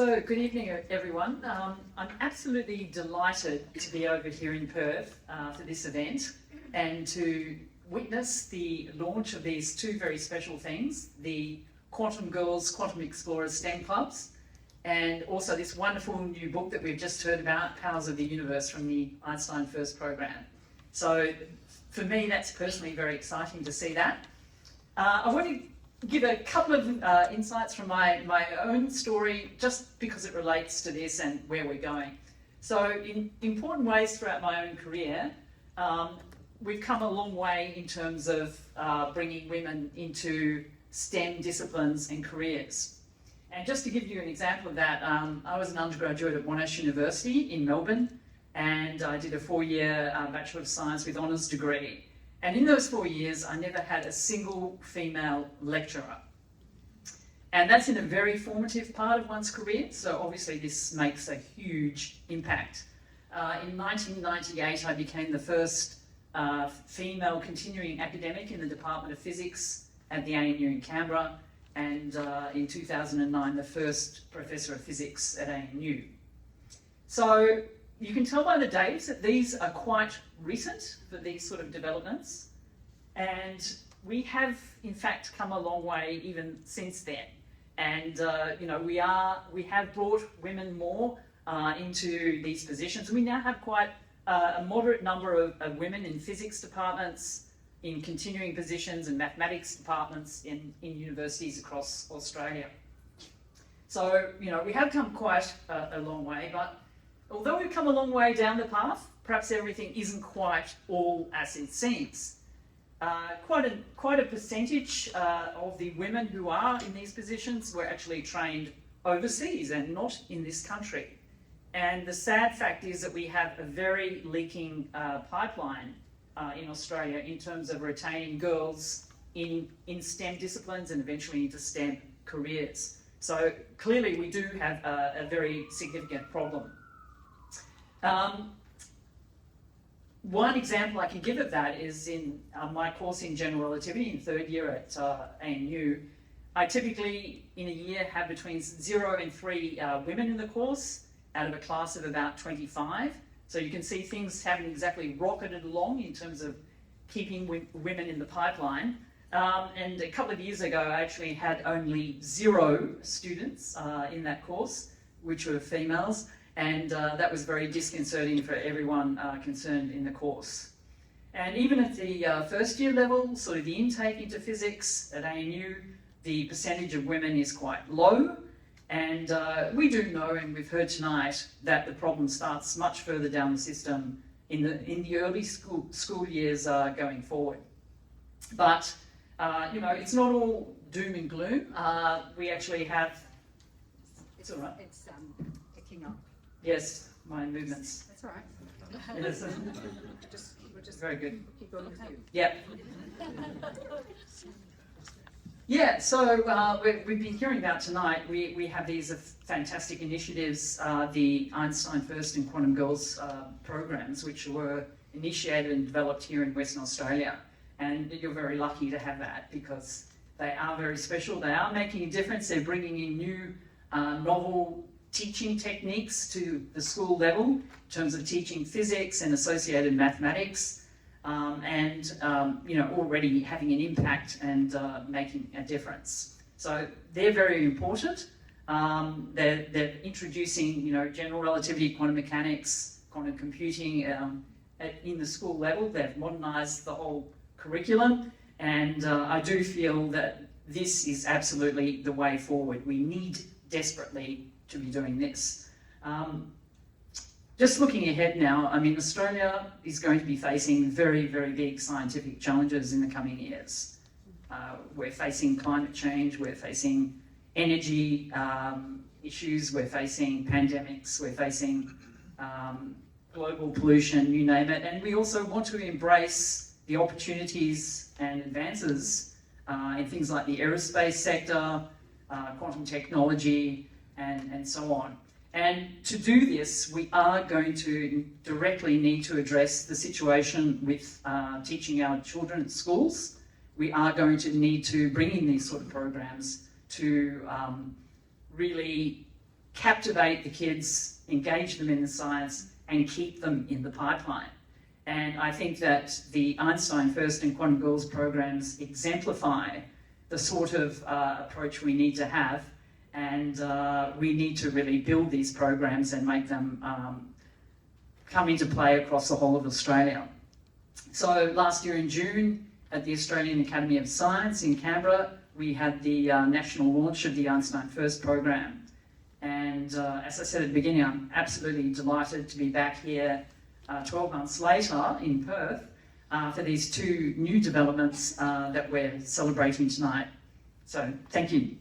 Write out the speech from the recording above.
So, good evening, everyone. I'm absolutely delighted to be over here in Perth for this event and to witness the launch of these two very special things, the Quantum Girls, Quantum Explorers STEM Clubs, and also this wonderful new book that we've just heard about, Powers of the Universe, from the Einstein First program. So, for me, that's personally very exciting to see that. I want to give a couple of insights from my own story, just because it relates to this and where we're going. So in important ways throughout my own career, we've come a long way in terms of bringing women into STEM disciplines and careers. And just to give you an example of that, I was an undergraduate at Monash University in Melbourne, and I did a 4-year Bachelor of Science with honours degree. And in those 4 years, I never had a single female lecturer. And that's in a very formative part of one's career, so obviously this makes a huge impact. In 1998, I became the first female continuing academic in the Department of Physics at the ANU in Canberra, and in 2009, the first Professor of Physics at ANU. So you can tell by the dates that these are quite recent for these sort of developments, and we have in fact come a long way even since then. And we have brought women more into these positions. We now have quite a moderate number of women in physics departments, in continuing positions, and mathematics departments in universities across Australia. So we have come quite a long way, but although we've come a long way down the path, perhaps everything isn't quite all as it seems. Quite a percentage of the women who are in these positions were actually trained overseas and not in this country. And the sad fact is that we have a very leaking pipeline in Australia in terms of retaining girls in STEM disciplines and eventually into STEM careers. So clearly we do have a very significant problem. One example I can give of that is in my course in General Relativity in 3rd year at ANU. I typically in a year have between 0 and 3 women in the course out of a class of about 25. So you can see things haven't exactly rocketed along in terms of keeping women in the pipeline. And a couple of years ago, I actually had only 0 students in that course, which were females. And that was very disconcerting for everyone concerned in the course. And even at the first year level, sort of the intake into physics at ANU, the percentage of women is quite low. And we do know, and we've heard tonight, that the problem starts much further down the system in the early school years going forward. But it's not all doom and gloom. We actually have. It's all right. It's picking up. Yes, my movements. That's all right. It is. We're just Very good. keep on with you. Yep. Yeah, so we've been hearing about tonight, we have these fantastic initiatives, the Einstein First and Quantum Girls programs, which were initiated and developed here in Western Australia. And you're very lucky to have that because they are very special. They are making a difference. They're bringing in new, novel teaching techniques to the school level in terms of teaching physics and associated mathematics, and already having an impact and making a difference. So they're very important. They're introducing general relativity, quantum mechanics, quantum computing in the school level. They've modernised the whole curriculum, and I do feel that this is absolutely the way forward. We need desperately to be doing this. Just looking ahead now, I mean, Australia is going to be facing very, very big scientific challenges in the coming years. We're facing climate change, we're facing energy issues, we're facing pandemics, we're facing global pollution, you name it, and we also want to embrace the opportunities and advances in things like the aerospace sector, quantum technology, and so on. And to do this, we are going to directly need to address the situation with teaching our children at schools. We are going to need to bring in these sort of programs to really captivate the kids, engage them in the science, and keep them in the pipeline. And I think that the Einstein First and Quantum Girls programs exemplify the sort of approach we need to have, and we need to really build these programs and make them come into play across the whole of Australia. So last year in June at the Australian Academy of Science in Canberra, we had the national launch of the Einstein First program. And as I said at the beginning, I'm absolutely delighted to be back here 12 months later in Perth for these two new developments that we're celebrating tonight. So thank you.